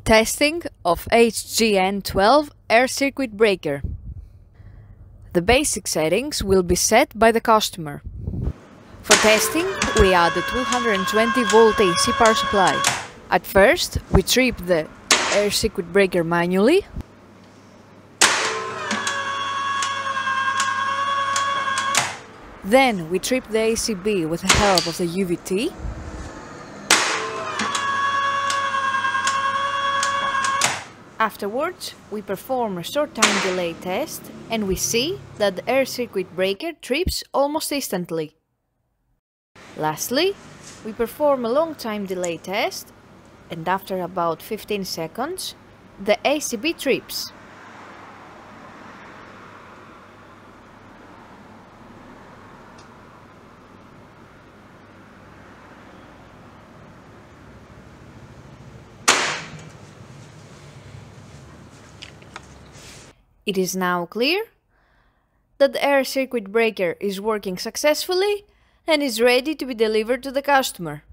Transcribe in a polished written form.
Testing of HGN12 air circuit breaker. The basic settings will be set by the customer. For testing, we add the 220 volt AC power supply. At first, we trip the air circuit breaker manually. Then we trip the ACB with the help of the UVT. Afterwards, we perform a short time delay test and we see that the air circuit breaker trips almost instantly. Lastly, we perform a long time delay test and after about 15 seconds, the ACB trips. It is now clear that the air circuit breaker is working successfully and is ready to be delivered to the customer.